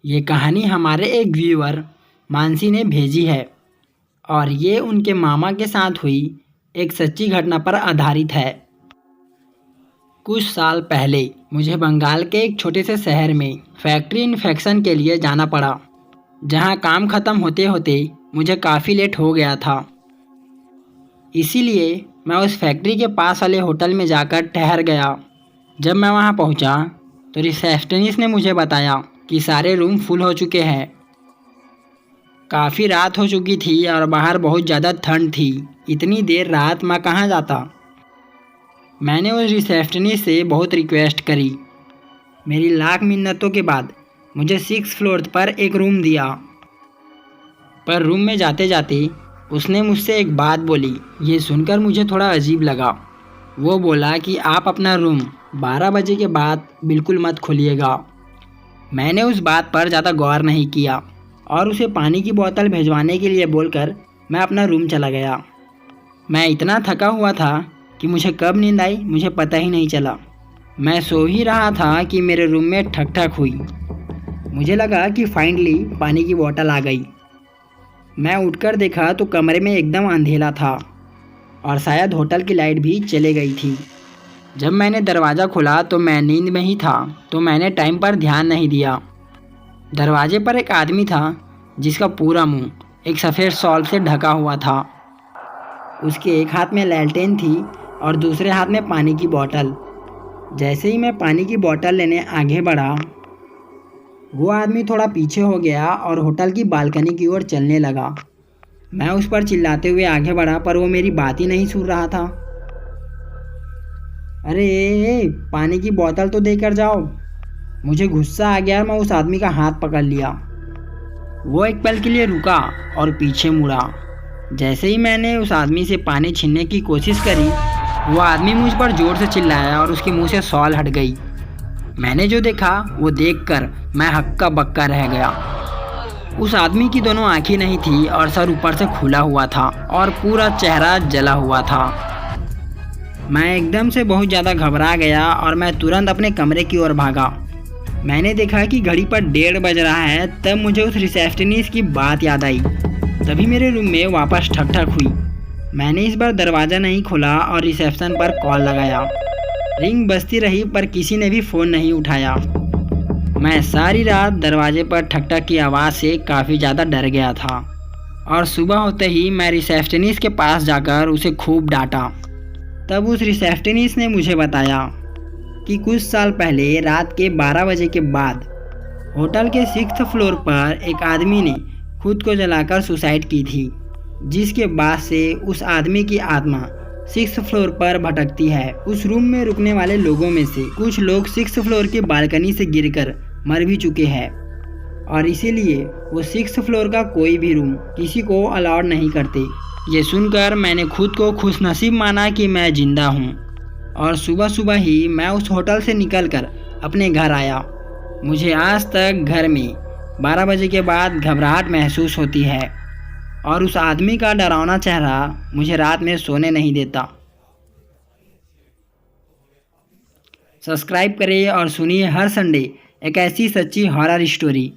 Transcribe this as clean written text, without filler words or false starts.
ये कहानी हमारे एक व्यूअर मानसी ने भेजी है और ये उनके मामा के साथ हुई एक सच्ची घटना पर आधारित है। कुछ साल पहले मुझे बंगाल के एक छोटे से शहर में फैक्ट्री इन्फेक्शन के लिए जाना पड़ा, जहां काम ख़त्म होते होते मुझे काफ़ी लेट हो गया था। इसीलिए मैं उस फैक्ट्री के पास वाले होटल में जाकर ठहर गया। जब मैं वहां पहुंचा तो रिसेप्शनिस्ट ने मुझे बताया कि सारे रूम फुल हो चुके हैं। काफ़ी रात हो चुकी थी और बाहर बहुत ज़्यादा ठंड थी। इतनी देर रात मैं कहाँ जाता। मैंने उस रिसेप्शनिस्ट से बहुत रिक्वेस्ट करी। मेरी लाख मिन्नतों के बाद मुझे 6th फ्लोर पर एक रूम दिया। पर रूम में जाते जाते उसने मुझसे एक बात बोली। ये सुनकर मुझे थोड़ा अजीब लगा। वो बोला कि आप अपना रूम 12 बजे के बाद बिल्कुल मत खोलिएगा। मैंने उस बात पर ज़्यादा गौर नहीं किया और उसे पानी की बोतल भिजवाने के लिए बोलकर मैं अपना रूम चला गया। मैं इतना थका हुआ था कि मुझे कब नींद आई मुझे पता ही नहीं चला। मैं सो ही रहा था कि मेरे रूम में ठक ठक हुई। मुझे लगा कि फाइनली पानी की बोतल आ गई। मैं उठकर देखा तो कमरे में एकदम अंधेरा था और शायद होटल की लाइट भी चले गई थी। जब मैंने दरवाज़ा खोला तो मैं नींद में ही था, तो मैंने टाइम पर ध्यान नहीं दिया। दरवाजे पर एक आदमी था जिसका पूरा मुंह एक सफ़ेद शॉल से ढका हुआ था। उसके एक हाथ में लैलटेन थी और दूसरे हाथ में पानी की बोतल। जैसे ही मैं पानी की बोतल लेने आगे बढ़ा, वो आदमी थोड़ा पीछे हो गया और होटल की बालकनी की ओर चलने लगा। मैं उस पर चिल्लाते हुए आगे बढ़ा, पर वो मेरी बात ही नहीं सुन रहा था। अरे पानी की बोतल तो देकर जाओ। मुझे गुस्सा आ गया और मैं उस आदमी का हाथ पकड़ लिया। वो एक पल के लिए रुका और पीछे मुड़ा। जैसे ही मैंने उस आदमी से पानी छीनने की कोशिश करी, वो आदमी मुझ पर ज़ोर से चिल्लाया और उसके मुंह से शॉल हट गई। मैंने जो देखा वो देखकर मैं हक्का बक्का रह गया। उस आदमी की दोनों आंखें नहीं थी और सर ऊपर से खुला हुआ था और पूरा चेहरा जला हुआ था। मैं एकदम से बहुत ज़्यादा घबरा गया और मैं तुरंत अपने कमरे की ओर भागा। मैंने देखा कि घड़ी पर 1:30 बज रहा है। तब मुझे उस रिसेप्शनिस्ट की बात याद आई। तभी मेरे रूम में वापस ठक ठक हुई। मैंने इस बार दरवाज़ा नहीं खोला और रिसेप्शन पर कॉल लगाया। रिंग बजती रही पर किसी ने भी फ़ोन नहीं उठाया। मैं सारी रात दरवाजे पर ठक ठक की आवाज़ से काफ़ी ज़्यादा डर गया था और सुबह होते ही मैं रिसेप्शनिस्ट के पास जाकर उसे खूब डांटा। तब उस रिसेप्शनिस्ट ने मुझे बताया कि कुछ साल पहले रात के 12 बजे के बाद होटल के 6th फ्लोर पर एक आदमी ने खुद को जलाकर सुसाइड की थी, जिसके बाद से उस आदमी की आत्मा 6th फ्लोर पर भटकती है। उस रूम में रुकने वाले लोगों में से कुछ लोग 6th फ्लोर की बालकनी से गिरकर मर भी चुके हैं और इसीलिए वो 6th फ्लोर का कोई भी रूम किसी को अलाउड नहीं करते। ये सुनकर मैंने खुद को खुशनसीब माना कि मैं ज़िंदा हूँ और सुबह सुबह ही मैं उस होटल से निकलकर अपने घर आया। मुझे आज तक घर में 12 बजे के बाद घबराहट महसूस होती है और उस आदमी का डरावना चेहरा मुझे रात में सोने नहीं देता। सब्सक्राइब करिए और सुनिए हर संडे एक ऐसी सच्ची हॉरर स्टोरी।